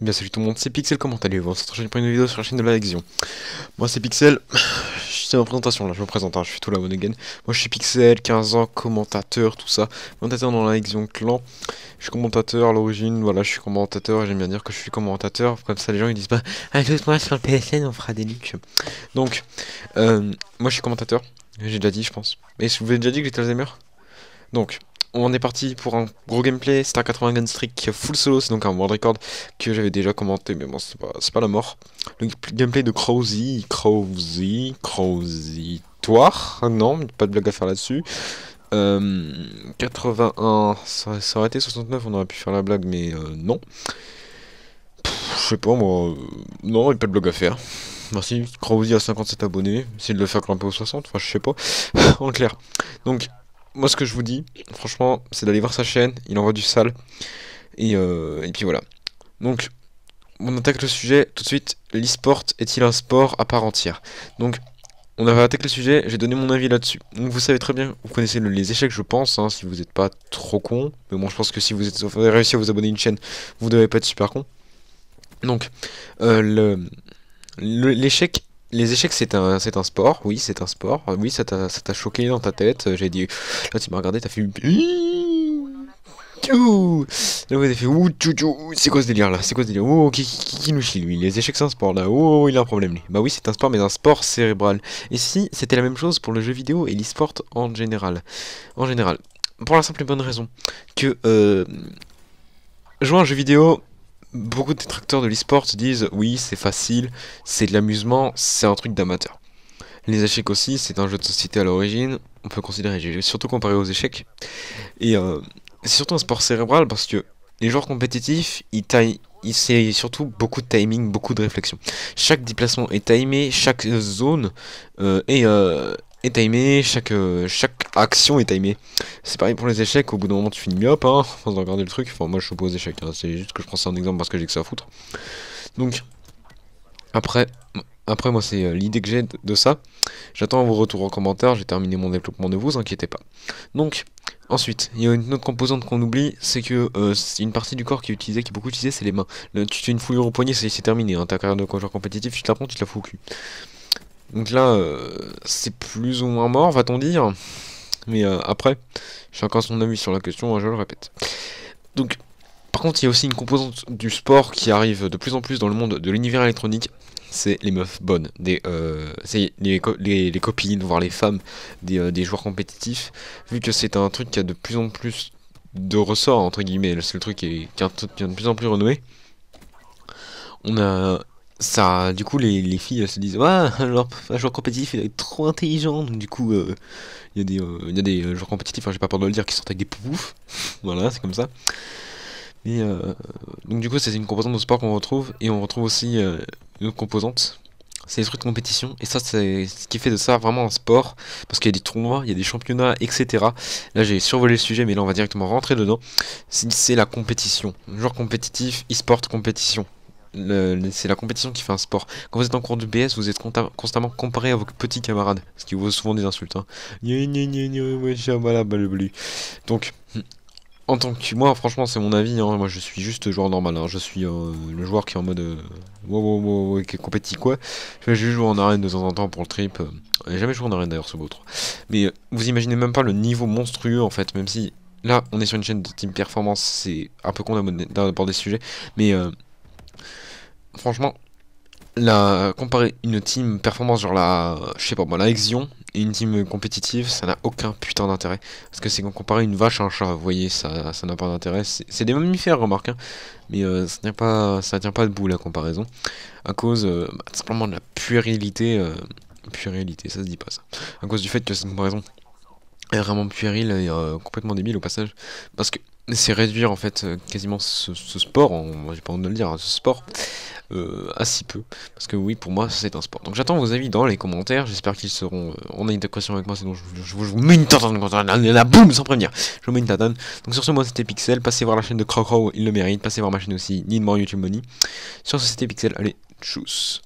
Bien salut tout le monde, c'est Pixel, comment allez-vous? On se retrouve pour une vidéo sur la chaîne de la Lexion. Moi c'est Pixel, c'est ma présentation là, je me présente, hein, je suis tout là one again. Moi je suis Pixel, 15 ans, commentateur, tout ça. Commentateur dans la Lexion Clan. Je suis commentateur à l'origine, voilà, je suis commentateur et j'aime bien dire que je suis commentateur. Comme ça les gens ils disent pas, ajoute-moi sur le PSN, on fera des leaks. Donc, moi je suis commentateur, j'ai déjà dit je pense. Et je vous avez déjà dit que j'étais Alzheimer? Donc, on est parti pour un gros gameplay, c'est un 80 gun streak full solo, c'est donc un world record que j'avais déjà commenté, mais bon, c'est pas la mort. Le gameplay de Crowsy-Toire, non, pas de blague à faire là-dessus. 81, ça aurait été 69, on aurait pu faire la blague, mais non. Je sais pas, moi, non, il n'y a pas de blague à faire. Merci, Crowsy a 57 abonnés, essayez de le faire grimper aux 60, enfin je sais pas, en clair. Donc, moi ce que je vous dis, franchement, c'est d'aller voir sa chaîne, il envoie du sale, et puis voilà. Donc, on attaque le sujet tout de suite, l'e-sport est-il un sport à part entière? Donc, on avait attaqué le sujet, j'ai donné mon avis là-dessus. Donc vous savez très bien, vous connaissez les échecs je pense, hein, si vous n'êtes pas trop con, mais bon je pense que si vous avez réussi à vous abonner à une chaîne, vous devez pas être super con. Donc, l'échec... Les échecs c'est un sport, oui c'est un sport, oui ça t'a choqué dans ta tête, j'ai dit, là tu m'as regardé, t'as fait... Là vous avez fait c'est quoi ce délire là? C'est quoi ce délire? Oh qui nous chie lui? Les échecs c'est un sport là, oh il a un problème lui. Bah oui c'est un sport mais un sport cérébral. Et si c'était la même chose pour le jeu vidéo et l'e-sport en général? En général. Pour la simple et bonne raison que jouer à un jeu vidéo, beaucoup de détracteurs de l'e-sport disent oui c'est facile, c'est de l'amusement, c'est un truc d'amateur. Les échecs aussi, c'est un jeu de société à l'origine, on peut considérer, j'ai surtout comparé aux échecs. Et c'est surtout un sport cérébral parce que les joueurs compétitifs, c'est surtout beaucoup de timing, beaucoup de réflexion. Chaque déplacement est timé, chaque zone est timée, chaque action est timée. C'est pareil pour les échecs, au bout d'un moment tu finis myope, hein, sans regarder le truc. Enfin moi je suis pas aux échecs, hein, c'est juste que je prends ça en exemple parce que j'ai que ça à foutre. Donc, après moi c'est l'idée que j'ai de ça. J'attends vos retours en commentaire, j'ai terminé mon développement, ne vous inquiétez pas. Donc, ensuite, il y a une autre composante qu'on oublie, c'est que c'est une partie du corps qui est beaucoup utilisée, c'est les mains. Tu fais une fouillure au poignet, c'est terminé, hein, ta carrière de joueur compétitif, tu te la prends, tu te la fous au cul. Donc là, c'est plus ou moins mort, va-t-on dire. Mais après, chacun son avis sur la question, hein, je le répète. Donc, par contre, il y a aussi une composante du sport qui arrive de plus en plus dans le monde de l'univers électronique, c'est les meufs bonnes, c'est les copines, voire les femmes des joueurs compétitifs, vu que c'est un truc qui a de plus en plus de ressorts, entre guillemets, c'est le truc qui est de plus en plus renommé. On a ça, du coup, les filles elles se disent, ouais, alors, un joueur compétitif il est trop intelligent, donc du coup, il y a des joueurs compétitifs, hein, j'ai pas peur de le dire, qui sortent avec des poufs, voilà, c'est comme ça. Et donc du coup c'est une composante de sport qu'on retrouve, et on retrouve aussi une autre composante, c'est les trucs de compétition, et ça c'est ce qui fait de ça vraiment un sport, parce qu'il y a des tournois, il y a des championnats, etc. Là j'ai survolé le sujet mais là on va directement rentrer dedans, c'est la compétition, genre compétitif, e-sport, compétition. C'est la compétition qui fait un sport. Quand vous êtes en cours de BS, vous êtes constamment comparé à vos petits camarades, ce qui vaut souvent des insultes, hein. Donc en tant que moi, franchement, c'est mon avis, hein. Moi, je suis juste joueur normal, hein. Je suis le joueur qui est en mode qui est compétit quoi. Je vais juste jouer en arène de temps en temps pour le trip. J'ai jamais joué en arène d'ailleurs, ce beau 3. Mais vous imaginez même pas le niveau monstrueux en fait, même si là, on est sur une chaîne de team performance, c'est un peu con d'aborder ce sujet, mais franchement, comparer une team performance genre je sais pas moi, la Exion et une team compétitive, ça n'a aucun putain d'intérêt. Parce que c'est comparer une vache à un chat, vous voyez, ça n'a pas d'intérêt. C'est des mammifères, remarque, hein, mais ça tient pas debout la comparaison. À cause simplement de la puérilité, ça se dit pas ça. À cause du fait que cette comparaison est vraiment puérile et complètement débile au passage. Parce que c'est réduire en fait quasiment ce sport, j'ai pas honte de le dire, ce sport, à si peu. Parce que oui, pour moi, c'est un sport. Donc j'attends vos avis dans les commentaires. J'espère qu'ils seront en adéquation avec moi. Sinon, je vous mets une tatane la boum sans prévenir. Je vous mets une tatane. Donc sur ce, moi c'était Pixel. Passez voir la chaîne de Crow, il le mérite. Passez voir ma chaîne aussi, Need More YouTube Money. Sur ce, c'était Pixel. Allez, tchuss.